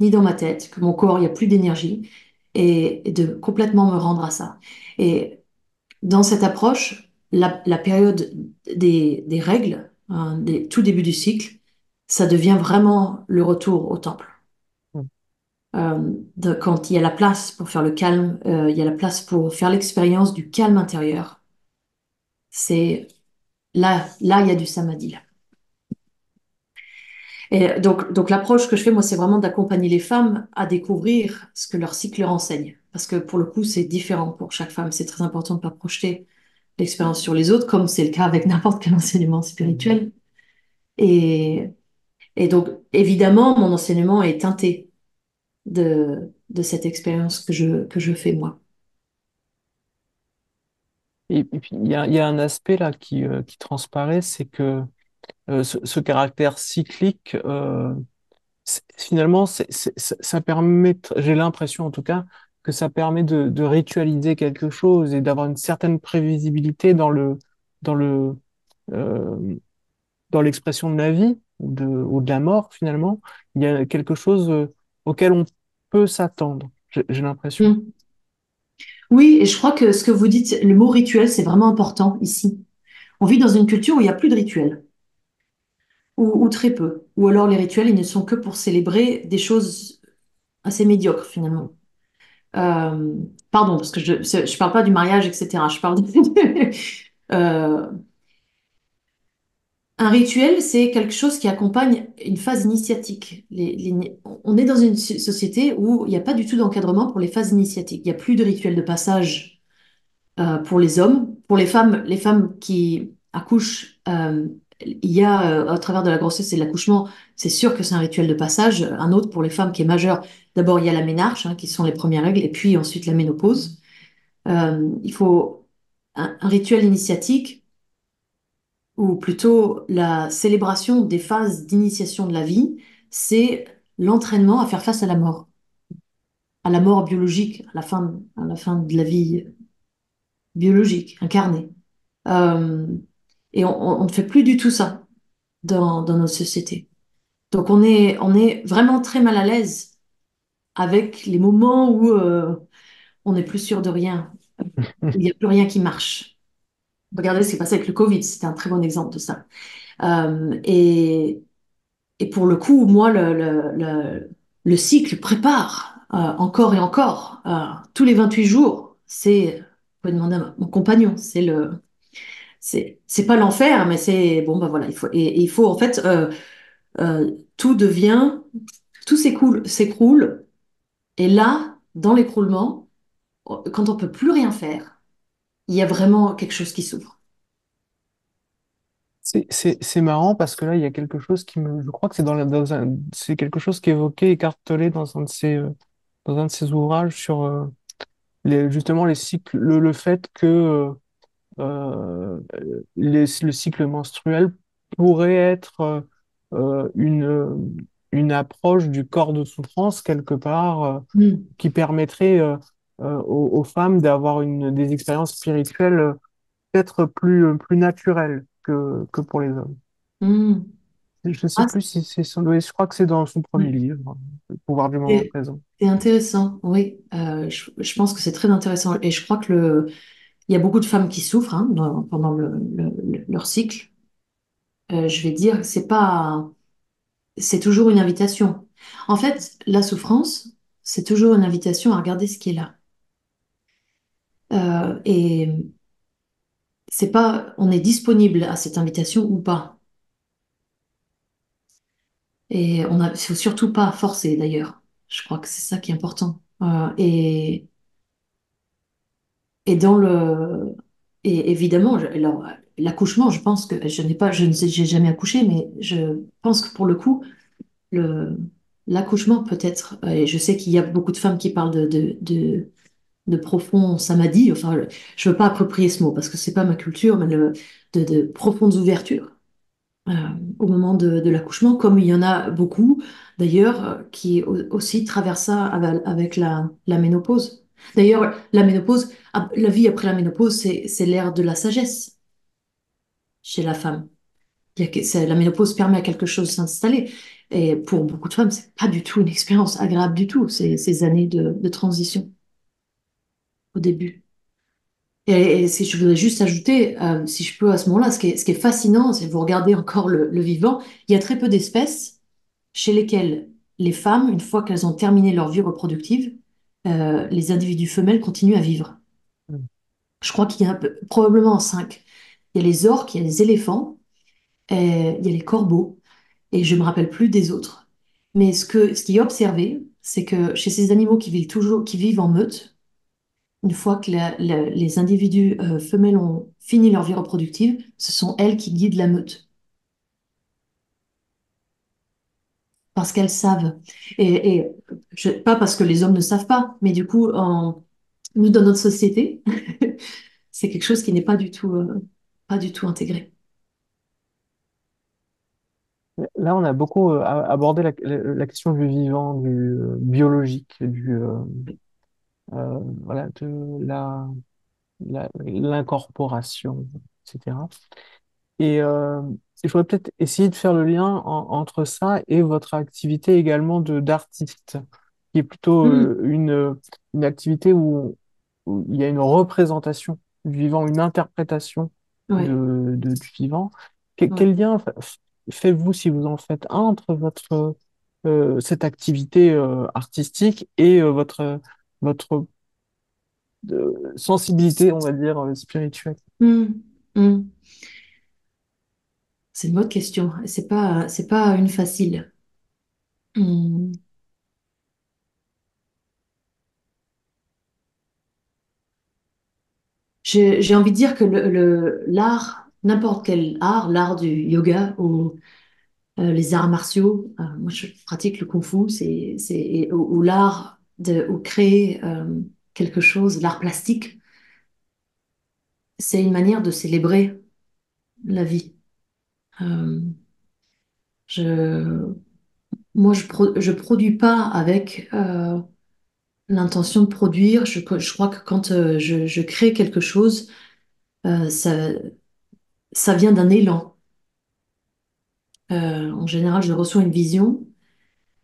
Speaker 2: ni dans ma tête, que mon corps, il n'y a plus d'énergie, et de complètement me rendre à ça. Et dans cette approche, la période des règles, hein, tout début du cycle, ça devient vraiment le retour au temple. Quand il y a la place pour faire le calme, il y a la place pour faire l'expérience du calme intérieur. C'est là, il y a du samadhi. Là. Et donc l'approche que je fais, moi, c'est vraiment d'accompagner les femmes à découvrir ce que leur cycle leur enseigne. Parce que pour le coup, c'est différent pour chaque femme. C'est très important de ne pas projeter l'expérience sur les autres, comme c'est le cas avec n'importe quel enseignement
Speaker 1: Mhm.
Speaker 2: spirituel. Et, et donc, évidemment, mon enseignement est teinté de cette expérience que je fais moi.
Speaker 1: Et puis, il y a un aspect là qui transparaît, c'est que ce caractère cyclique, finalement, ça permet, j'ai l'impression en tout cas, que ça permet de ritualiser quelque chose et d'avoir une certaine prévisibilité dans le, euh, dans l'expression de la vie ou de la mort, finalement. Il y a quelque chose auquel on peut s'attendre, j'ai l'impression.
Speaker 2: Mm. Oui, et je crois que ce que vous dites, le mot rituel, c'est vraiment important ici. On vit dans une culture où il n'y a plus de rituels, ou très peu. Ou alors les rituels, ils ne sont que pour célébrer des choses assez médiocres finalement. Euh, Pardon, parce que je ne parle pas du mariage, etc. Je parle Euh, un rituel, c'est quelque chose qui accompagne une phase initiatique. On est dans une société où il n'y a pas du tout d'encadrement pour les phases initiatiques. Il n'y a plus de rituel de passage pour les hommes. Pour les femmes qui accouchent, il y a, à travers de la grossesse et de l'accouchement, c'est sûr que c'est un rituel de passage. Un autre pour les femmes qui est majeur, d'abord il y a la ménarche, hein, qui sont les premières règles, et puis ensuite la ménopause. Il faut un rituel initiatique, ou plutôt la célébration des phases d'initiation de la vie, c'est l'entraînement à faire face à la mort biologique, à la fin de la vie biologique, incarnée. Euh, et on ne fait plus du tout ça dans notre société. Donc on est vraiment très mal à l'aise avec les moments où on n'est plus sûr de rien, où il n'y a plus rien qui marche. Regardez ce qui est passé avec le Covid, c'était un très bon exemple de ça. Euh, et, et pour le coup, moi, le cycle prépare encore et encore. Tous les 28 jours, vous pouvez demander à mon compagnon, c'est pas l'enfer, mais c'est, bon, bah voilà, et il faut, en fait, tout devient, tout s'écroule, et là, dans l'écroulement, quand on peut plus rien faire, il y a vraiment quelque chose qui s'ouvre.
Speaker 1: C'est marrant parce que là, il y a quelque chose je crois que c'est c'est quelque chose qui est évoqué Écartelé dans un de ses ouvrages sur justement les cycles, le fait que le cycle menstruel pourrait être une approche du corps de souffrance quelque part
Speaker 2: Mm.
Speaker 1: qui permettrait aux femmes d'avoir des expériences spirituelles peut-être plus naturelles que pour les hommes.
Speaker 2: Mm.
Speaker 1: Je ne sais
Speaker 2: Ah,
Speaker 1: plus si c'est je crois que c'est dans son premier
Speaker 2: ouais.
Speaker 1: livre, Le pouvoir du moment
Speaker 2: C'est
Speaker 1: présent.
Speaker 2: c'est intéressant, oui. Je pense que c'est très intéressant. Et je crois que il y a beaucoup de femmes qui souffrent hein, pendant leur cycle. Je vais dire, c'est toujours une invitation. En fait, la souffrance, c'est toujours une invitation à regarder ce qui est là. Et c'est pas, on est disponible à cette invitation ou pas. Et faut surtout pas forcer d'ailleurs. Je crois que c'est ça qui est important. Et dans le, et évidemment, alors, l'accouchement, je pense que je ne sais, j'ai jamais accouché, mais je pense que pour le coup, le, l'accouchement peut être, et je sais qu'il y a beaucoup de femmes qui parlent de profond samadhi, enfin, je veux pas approprier ce mot parce que c'est pas ma culture, mais de profondes ouvertures euh, au moment de l'accouchement, comme il y en a beaucoup d'ailleurs qui aussi traversent ça avec la ménopause. D'ailleurs, la ménopause, la vie après la ménopause, c'est l'ère de la sagesse chez la femme. La ménopause permet à quelque chose de s'installer. Et pour beaucoup de femmes, c'est pas du tout une expérience agréable du tout, ces années de transition au début. Et si je voudrais juste ajouter, si je peux à ce moment-là, ce qui est fascinant, c'est que vous regardez encore le vivant, il y a très peu d'espèces chez lesquelles les femmes, une fois qu'elles ont terminé leur vie reproductive, les individus femelles continuent à vivre.
Speaker 1: Mm.
Speaker 2: Je crois qu'il y en a probablement cinq. Il y a les orques, il y a les éléphants, il y a les corbeaux, et je me rappelle plus des autres. Mais ce qui est observé, c'est que chez ces animaux qui vivent en meute, une fois que les individus femelles ont fini leur vie reproductive, ce sont elles qui guident la meute parce qu'elles savent. Pas parce que les hommes ne savent pas, mais du coup, nous, dans notre société, c'est quelque chose qui n'est pas du tout intégré.
Speaker 1: Là, on a beaucoup abordé la question du vivant, du biologique, voilà, de l'incorporation, etc. Et il faudrait peut-être essayer de faire le lien entre ça et votre activité également d'artiste, qui est plutôt
Speaker 2: Hmm,
Speaker 1: une activité où il y a une représentation du vivant, une interprétation
Speaker 2: ouais,
Speaker 1: du vivant.
Speaker 2: ouais.
Speaker 1: Quel lien faites-vous, si vous en faites un, entre cette activité artistique et votre sensibilité, on va dire, spirituelle?
Speaker 2: Hmm, hmm. C'est une bonne question. C'est pas une facile. Hmm. J'ai envie de dire que l'art, n'importe quel art, l'art du yoga ou les arts martiaux, moi je pratique le kung-fu, ou l'art ou créer quelque chose, l'art plastique, c'est une manière de célébrer la vie. Euh, je, je produis pas avec l'intention de produire. Je crois que quand je crée quelque chose, ça, ça vient d'un élan. En général, je reçois une vision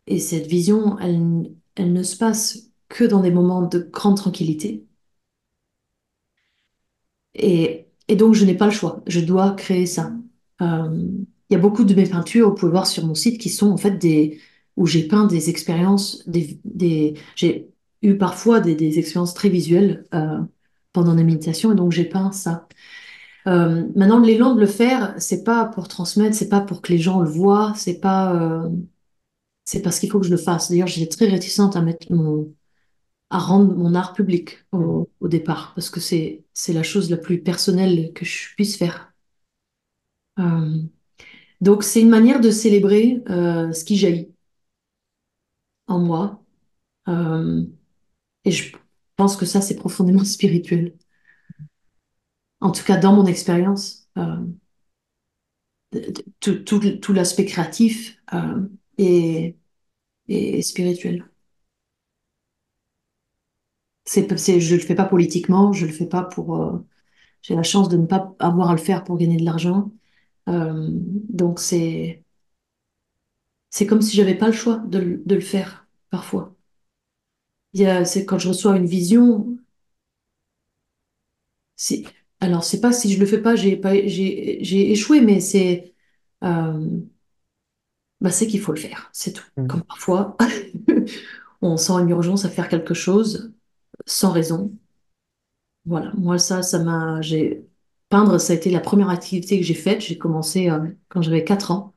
Speaker 2: et cette vision, elle ne se passe que dans des moments de grande tranquillité. Et donc, je n'ai pas le choix. Je dois créer ça. Il y a beaucoup de mes peintures, vous pouvez voir sur mon site, qui sont en fait où j'ai peint des expériences, j'ai eu parfois des expériences très visuelles pendant des méditations, et donc j'ai peint ça. Maintenant, l'élan de le faire, c'est pas pour transmettre, c'est pas pour que les gens le voient, c'est parce qu'il faut que je le fasse. D'ailleurs, j'étais très réticente à rendre mon art public
Speaker 1: Mhm.
Speaker 2: au départ, parce que c'est la chose la plus personnelle que je puisse faire. Euh, donc, c'est une manière de célébrer ce qui jaillit en moi. Euh, et je pense que ça, c'est profondément spirituel. En tout cas, dans mon expérience, tout l'aspect créatif est, est spirituel. Je ne le fais pas politiquement, je le fais pas j'ai la chance de ne pas avoir à le faire pour gagner de l'argent. Donc, c'est comme si j'avais pas le choix de le faire, parfois. C'est quand je reçois une vision, c'est, alors c'est pas si je le fais pas, j'ai échoué, mais euh, c'est qu'il faut le faire, c'est tout.
Speaker 1: Mhm.
Speaker 2: Comme parfois, on sent une urgence à faire quelque chose sans raison. Voilà, moi peindre, ça a été la première activité que j'ai faite. J'ai commencé quand j'avais 4 ans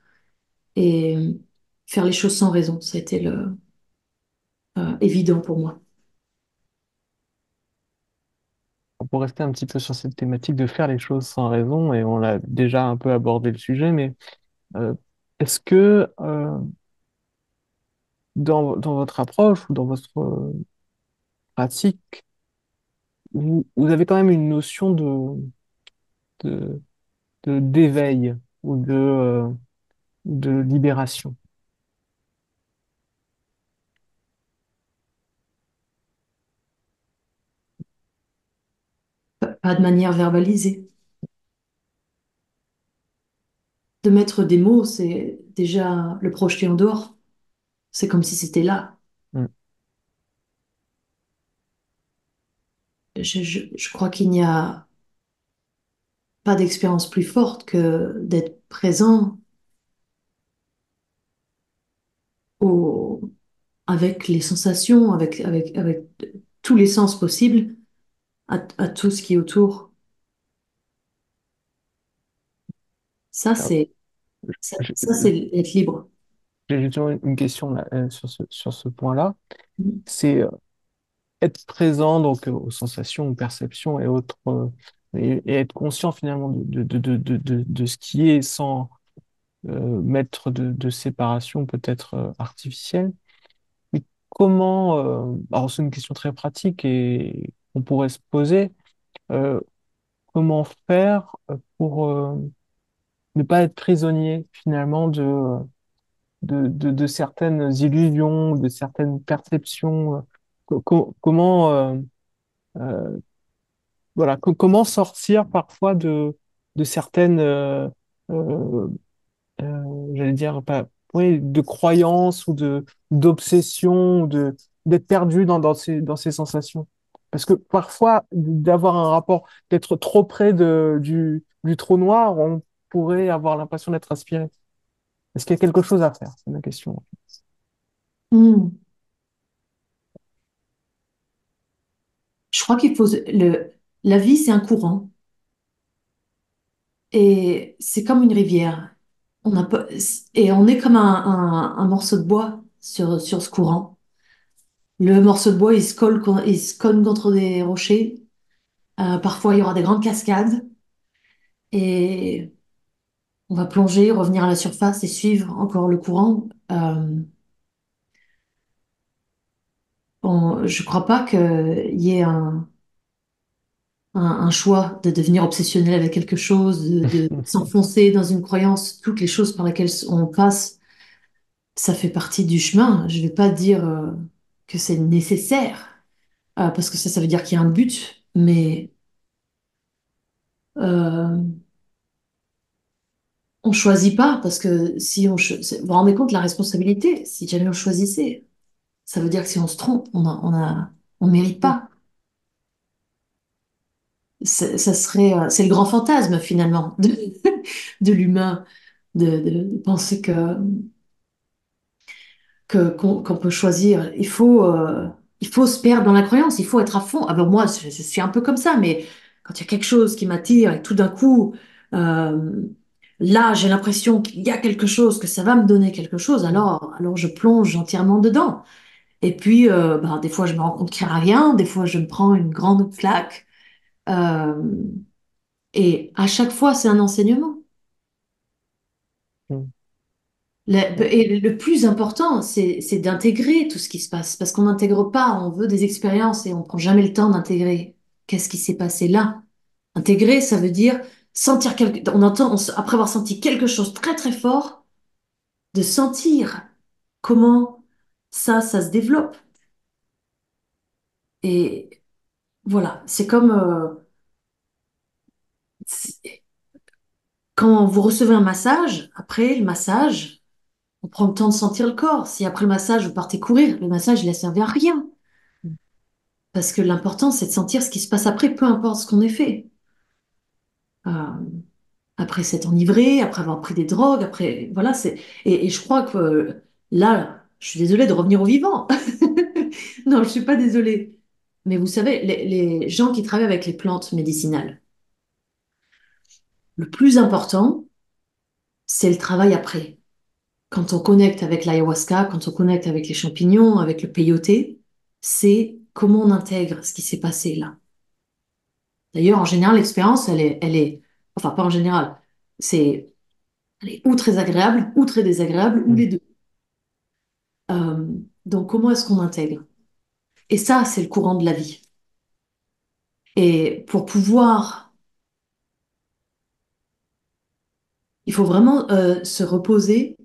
Speaker 2: et faire les choses sans raison, ça a été évident pour moi.
Speaker 1: Pour rester un petit peu sur cette thématique de faire les choses sans raison, et on a déjà un peu abordé le sujet, mais euh, est-ce que dans votre approche ou dans votre pratique, vous avez quand même une notion de, d'éveil ou de libération?
Speaker 2: Pas de manière verbalisée. De mettre des mots, c'est déjà le projeter en dehors. C'est comme si c'était là.
Speaker 1: Mm.
Speaker 2: Je crois qu'il n'y a pas d'expérience plus forte que d'être présent au, avec les sensations, avec tous les sens possibles, à tout ce qui est autour. Ça,
Speaker 1: Alors,
Speaker 2: c'est... Ça, c'est être libre.
Speaker 1: J'ai justement une question là, sur ce point-là.
Speaker 2: Mm.
Speaker 1: C'est être présent donc aux sensations, aux perceptions et autres, et être conscient finalement de ce qui est sans mettre de séparation peut-être artificielle. Mais comment, alors c'est une question très pratique et on pourrait se poser, euh, comment faire pour ne pas être prisonnier finalement de certaines illusions, de certaines perceptions. Comment, euh, voilà, comment sortir parfois de certaines, euh, j'allais dire, pas, oui, de croyances ou d'obsessions, d'être perdu dans ces sensations. Parce que parfois, d'avoir un rapport, d'être trop près du trou noir, on pourrait avoir l'impression d'être aspiré. Est-ce qu'il y a quelque chose à faire? C'est ma question.
Speaker 2: Mm. Je crois la vie, c'est un courant et c'est comme une rivière. On a pas, et on est comme un morceau de bois sur ce courant. Le morceau de bois, il se cogne contre des rochers. Parfois, il y aura des grandes cascades et on va plonger, revenir à la surface et suivre encore le courant. Je crois pas qu'il y ait un choix de devenir obsessionnel avec quelque chose, de s'enfoncer dans une croyance. Toutes les choses par lesquelles on passe, ça fait partie du chemin. Je vais pas dire que c'est nécessaire, parce que ça veut dire qu'il y a un but, mais euh, on choisit pas, parce que si vous vous rendez compte de la responsabilité, si jamais on choisissait, ça veut dire que si on se trompe, on mérite pas. Ça serait, c'est le grand fantasme finalement de l'humain, de penser qu'on peut choisir. Il faut se perdre dans la croyance, il faut être à fond. Ah ben moi, je suis un peu comme ça, mais quand il y a quelque chose qui m'attire et tout d'un coup, euh, là, j'ai l'impression qu'il y a quelque chose, que ça va me donner quelque chose, alors je plonge entièrement dedans. Et puis, ben, des fois, je me rends compte qu'il n'y a rien, des fois, je me prends une grande claque. Euh, et à chaque fois, c'est un enseignement. Et le plus important, c'est d'intégrer tout ce qui se passe, parce qu'on n'intègre pas, on veut des expériences et on prend jamais le temps d'intégrer. Qu'est-ce qui s'est passé là? Intégrer, ça veut dire sentir on entend, après avoir senti quelque chose très très fort, de sentir comment ça se développe. Et voilà, c'est comme quand vous recevez un massage, après le massage, on prend le temps de sentir le corps. Si après le massage, vous partez courir, le massage, il a servi à rien. Parce que l'important, c'est de sentir ce qui se passe après, peu importe ce qu'on ait fait. Euh, après s'être enivré, après avoir pris des drogues, après, voilà, et je crois que là, je suis désolée de revenir au vivant. Non, je suis pas désolée. Mais vous savez, les gens qui travaillent avec les plantes médicinales, le plus important, c'est le travail après. Quand on connecte avec l'ayahuasca, quand on connecte avec les champignons, avec le peyoté, c'est comment on intègre ce qui s'est passé là. D'ailleurs, en général, l'expérience, enfin pas en général, c'est, elle est ou très agréable, ou très désagréable, ou les deux. Euh, donc, comment est-ce qu'on intègre? Et ça, c'est le courant de la vie. Et pour pouvoir, il faut vraiment se reposer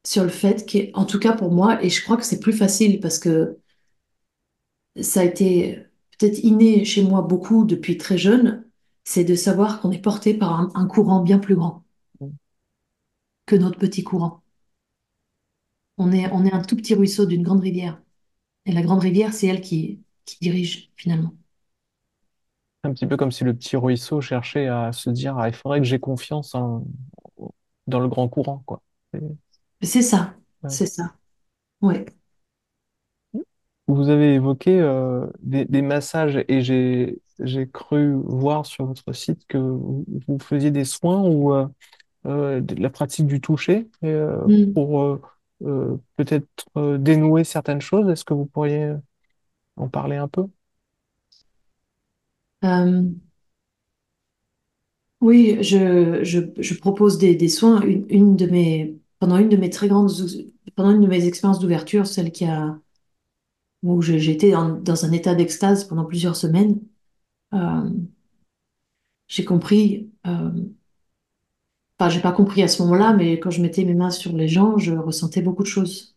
Speaker 2: sur le fait qu'en tout cas pour moi, et je crois que c'est plus facile parce que ça a été peut-être inné chez moi beaucoup depuis très jeune, c'est de savoir qu'on est porté par un courant bien plus grand que notre petit courant. On est un tout petit ruisseau d'une grande rivière. Et la grande rivière, c'est elle qui dirige finalement.
Speaker 1: Un petit peu comme si le petit ruisseau cherchait à se dire, ah, il faudrait que j'ai confiance dans le grand courant, quoi. Et, ouais.
Speaker 2: C'est ça. Ouais.
Speaker 1: Vous avez évoqué des massages et j'ai cru voir sur votre site que vous faisiez des soins ou de la pratique du toucher
Speaker 2: Mm.
Speaker 1: pour peut-être dénouer certaines choses. Est-ce que vous pourriez en parler un peu?
Speaker 2: Euh, oui, je propose des soins. Pendant une de mes très grandes, pendant une de mes expériences d'ouverture, celle où j'étais dans un état d'extase pendant plusieurs semaines, euh, j'ai compris, enfin, j'ai pas compris à ce moment-là, mais quand je mettais mes mains sur les gens, je ressentais beaucoup de choses.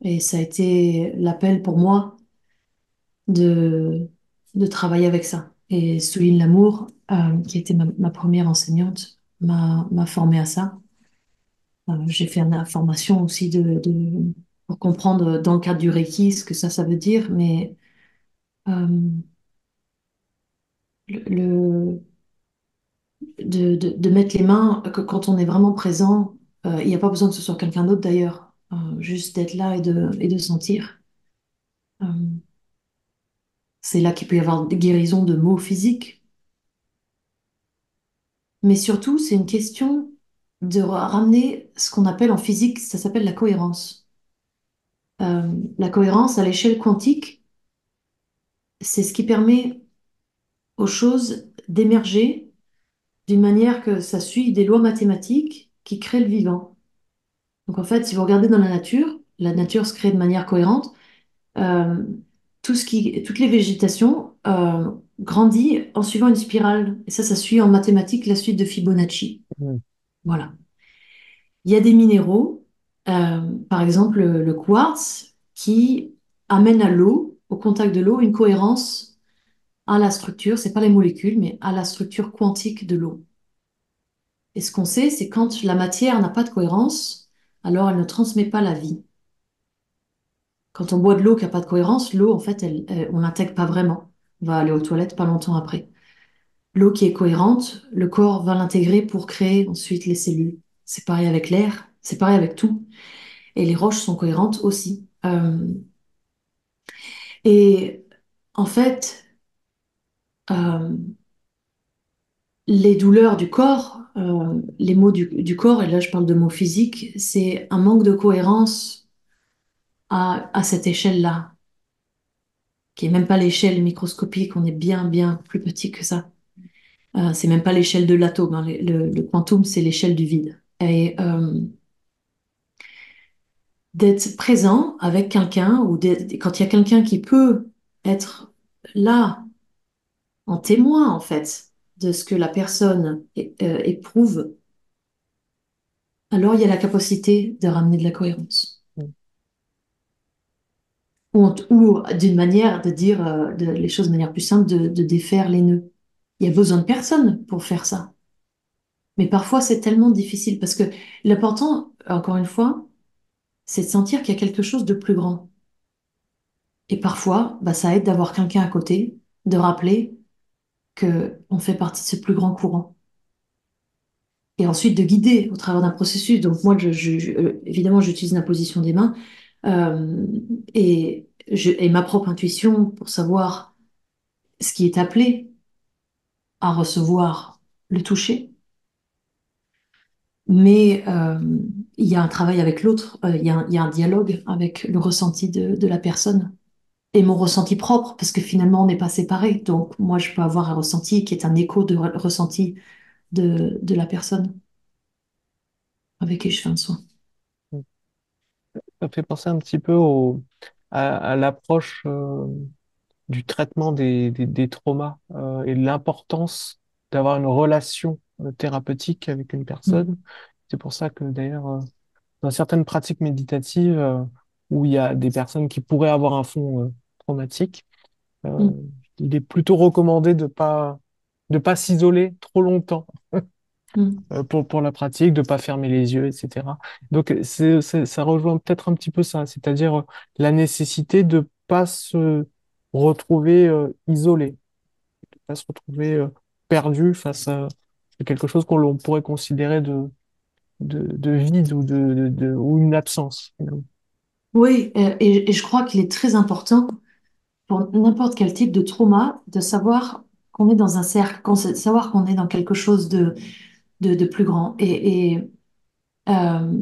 Speaker 2: Et ça a été l'appel pour moi de, de travailler avec ça. Et Souline Lamour, qui était ma première enseignante, m'a formée à ça. J'ai fait une formation aussi pour comprendre dans le cadre du Reiki ce que ça veut dire, mais euh, le, de mettre les mains, que quand on est vraiment présent, il n'y a pas besoin que ce soit quelqu'un d'autre d'ailleurs, juste d'être là et de sentir. Euh, c'est là qu'il peut y avoir des guérisons de maux physiques, mais surtout c'est une question de ramener ce qu'on appelle en physique, ça s'appelle la cohérence. La cohérence à l'échelle quantique, c'est ce qui permet aux choses d'émerger d'une manière que ça suit des lois mathématiques qui créent le vivant. Donc en fait, si vous regardez dans la nature se crée de manière cohérente. Euh, toutes les végétations grandit en suivant une spirale. Et ça suit en mathématiques la suite de Fibonacci.
Speaker 1: Mm.
Speaker 2: Voilà. Il y a des minéraux, par exemple le quartz, qui amènent à l'eau, au contact de l'eau, une cohérence à la structure, c'est pas les molécules, mais à la structure quantique de l'eau. Et ce qu'on sait, c'est quand la matière n'a pas de cohérence, alors elle ne transmet pas la vie. Quand on boit de l'eau qui n'a pas de cohérence, l'eau, en fait, on l'intègre pas vraiment. On va aller aux toilettes pas longtemps après. L'eau qui est cohérente, le corps va l'intégrer pour créer ensuite les cellules. C'est pareil avec l'air, c'est pareil avec tout. Et les roches sont cohérentes aussi. Et en fait, euh, les douleurs du corps, les maux du corps, et là je parle de maux physiques, c'est un manque de cohérence à cette échelle-là, qui est même pas l'échelle microscopique, on est bien, bien plus petit que ça. C'est même pas l'échelle de l'atome, hein. Le quantum, c'est l'échelle du vide. Et d'être présent avec quelqu'un, quand il y a quelqu'un qui peut être là, en témoin, en fait, de ce que la personne éprouve, alors il y a la capacité de ramener de la cohérence.
Speaker 1: Mm.
Speaker 2: Ou d'une manière de dire les choses de manière plus simple, de défaire les nœuds. Il y a besoin de personne pour faire ça. Mais parfois, c'est tellement difficile parce que l'important, encore une fois, c'est de sentir qu'il y a quelque chose de plus grand. Et parfois, bah, ça aide d'avoir quelqu'un à côté, de rappeler que on fait partie de ce plus grand courant. Et ensuite de guider au travers d'un processus. Donc moi, évidemment, j'utilise l'imposition des mains euh, et ma propre intuition pour savoir ce qui est appelé à recevoir le toucher. Mais il y a un travail avec l'autre, il y a un dialogue avec le ressenti de la personne. Et mon ressenti propre, parce que finalement, on n'est pas séparés. Donc, moi, je peux avoir un ressenti qui est un écho de ressenti de la personne avec qui je fais un soin.
Speaker 1: Mm. Ça fait penser un petit peu à l'approche du traitement des traumas et de l'importance d'avoir une relation thérapeutique avec une
Speaker 2: Mm,
Speaker 1: personne. C'est pour ça que d'ailleurs, dans certaines pratiques méditatives où il y a des personnes qui pourraient avoir un fond traumatique, euh,
Speaker 2: mm,
Speaker 1: il est plutôt recommandé de pas s'isoler trop longtemps
Speaker 2: mm.
Speaker 1: pour la pratique, de pas fermer les yeux, etc. Donc ça rejoint peut-être un petit peu ça, c'est-à-dire la nécessité de pas se retrouver isolé, de pas se retrouver perdu face à quelque chose qu'on l'on pourrait considérer de vide ou une absence.
Speaker 2: Oui, et je crois qu'il est très important pour n'importe quel type de trauma de savoir qu'on est dans un cercle, savoir qu'on est dans quelque chose de plus grand. Euh,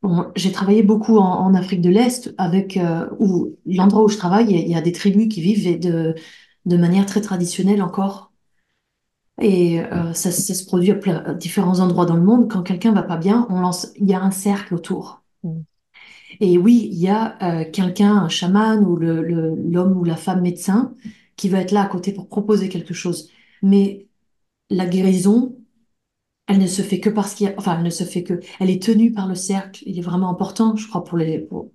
Speaker 2: bon, j'ai travaillé beaucoup en Afrique de l'Est, avec où l'endroit où je travaille, il y a des tribus qui vivent de manière très traditionnelle encore. Et ça se produit à différents endroits dans le monde. Quand quelqu'un va pas bien, il y a un cercle autour.
Speaker 1: Mm.
Speaker 2: Et oui, il y a quelqu'un, un chaman ou l'homme ou la femme médecin qui va être là à côté pour proposer quelque chose. Mais la guérison, elle ne se fait que parce qu'il y a, enfin, elle ne se fait que, elle est tenue par le cercle. Il est vraiment important, je crois,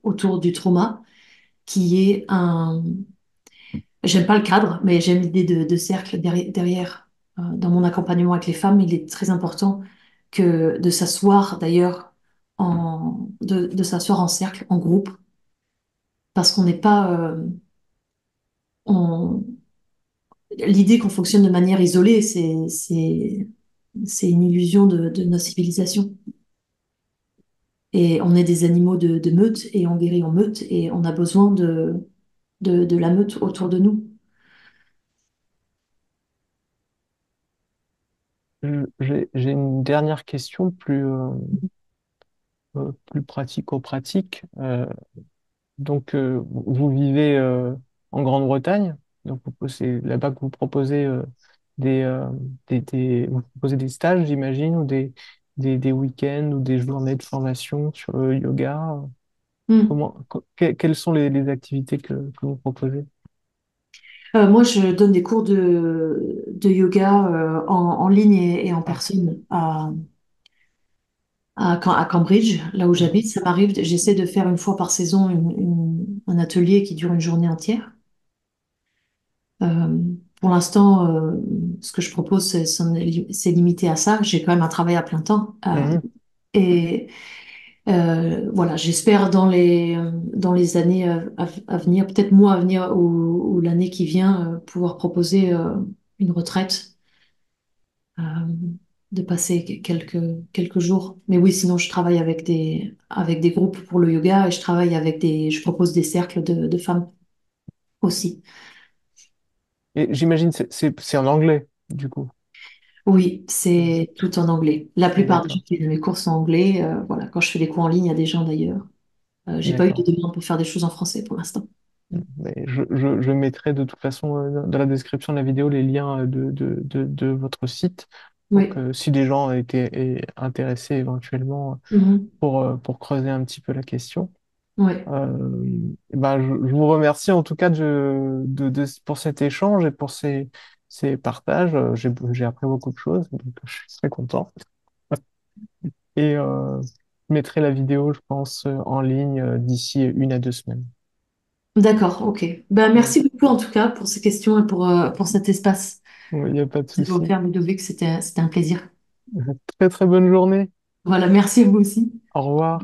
Speaker 2: autour du trauma, qui est un, j'aime pas le cadre, mais j'aime l'idée de cercle derrière. Dans mon accompagnement avec les femmes, il est très important que de s'asseoir, d'ailleurs, de s'asseoir en cercle, en groupe, parce qu'on n'est pas, on- l'idée qu'on fonctionne de manière isolée, c'est une illusion de notre civilisation. Et on est des animaux de meute et on guérit en meute et on a besoin de la meute autour de nous.
Speaker 1: J'ai une dernière question plus pratico-pratique. Donc, vous vivez en Grande-Bretagne, donc c'est là-bas que vous proposez des, euh, vous proposez des stages, j'imagine, ou des week-ends ou des journées de formation sur le yoga.
Speaker 2: Hmm.
Speaker 1: Quelles sont les activités que vous proposez?
Speaker 2: Moi, je donne des cours de yoga en ligne et en
Speaker 1: Ah,
Speaker 2: personne à Cambridge, là où
Speaker 1: mhm,
Speaker 2: j'habite. Ça m'arrive, j'essaie de faire une fois par saison un atelier qui dure une journée entière. Euh, pour l'instant, ce que je propose, c'est limité à ça. J'ai quand même un travail à plein temps.
Speaker 1: mhm.
Speaker 2: Et voilà, j'espère dans les années à venir, peut-être mois à venir ou l'année qui vient, pouvoir proposer une retraite, euh, de passer quelques jours. Mais oui, sinon je travaille avec des groupes pour le yoga et je propose des cercles de femmes aussi.
Speaker 1: Et j'imagine c'est en anglais, du coup.
Speaker 2: Oui,
Speaker 1: Mhm.
Speaker 2: c'est tout en anglais. La plupart des gens
Speaker 1: D'accord,
Speaker 2: qui viennent à mes cours sont anglais. Voilà, quand je fais des cours en ligne, il y a des gens d'ailleurs. J'ai pas eu de
Speaker 1: d'accord.
Speaker 2: demande pour faire des choses en français pour l'instant.
Speaker 1: Mais je mettrai de toute façon dans la description de la vidéo les liens de votre site pour
Speaker 2: Oui.
Speaker 1: que si des gens intéressés éventuellement
Speaker 2: Mhm.
Speaker 1: pour creuser un petit peu la question.
Speaker 2: Ouais.
Speaker 1: Ben, je vous remercie en tout cas pour cet échange et pour ces partages. J'ai appris beaucoup de choses, donc je suis très content. Et je mettrai la vidéo, je pense, en ligne d'ici 1 à 2 semaines.
Speaker 2: D'accord, ok. Ben,
Speaker 1: Voilà.
Speaker 2: merci beaucoup en tout cas pour ces questions et pour cet espace.
Speaker 1: Il n'y a pas de
Speaker 2: Ça m'a
Speaker 1: souci.
Speaker 2: offert, Ludovic, c'était un plaisir.
Speaker 1: Très très bonne journée.
Speaker 2: Voilà, merci à vous aussi.
Speaker 1: Au revoir.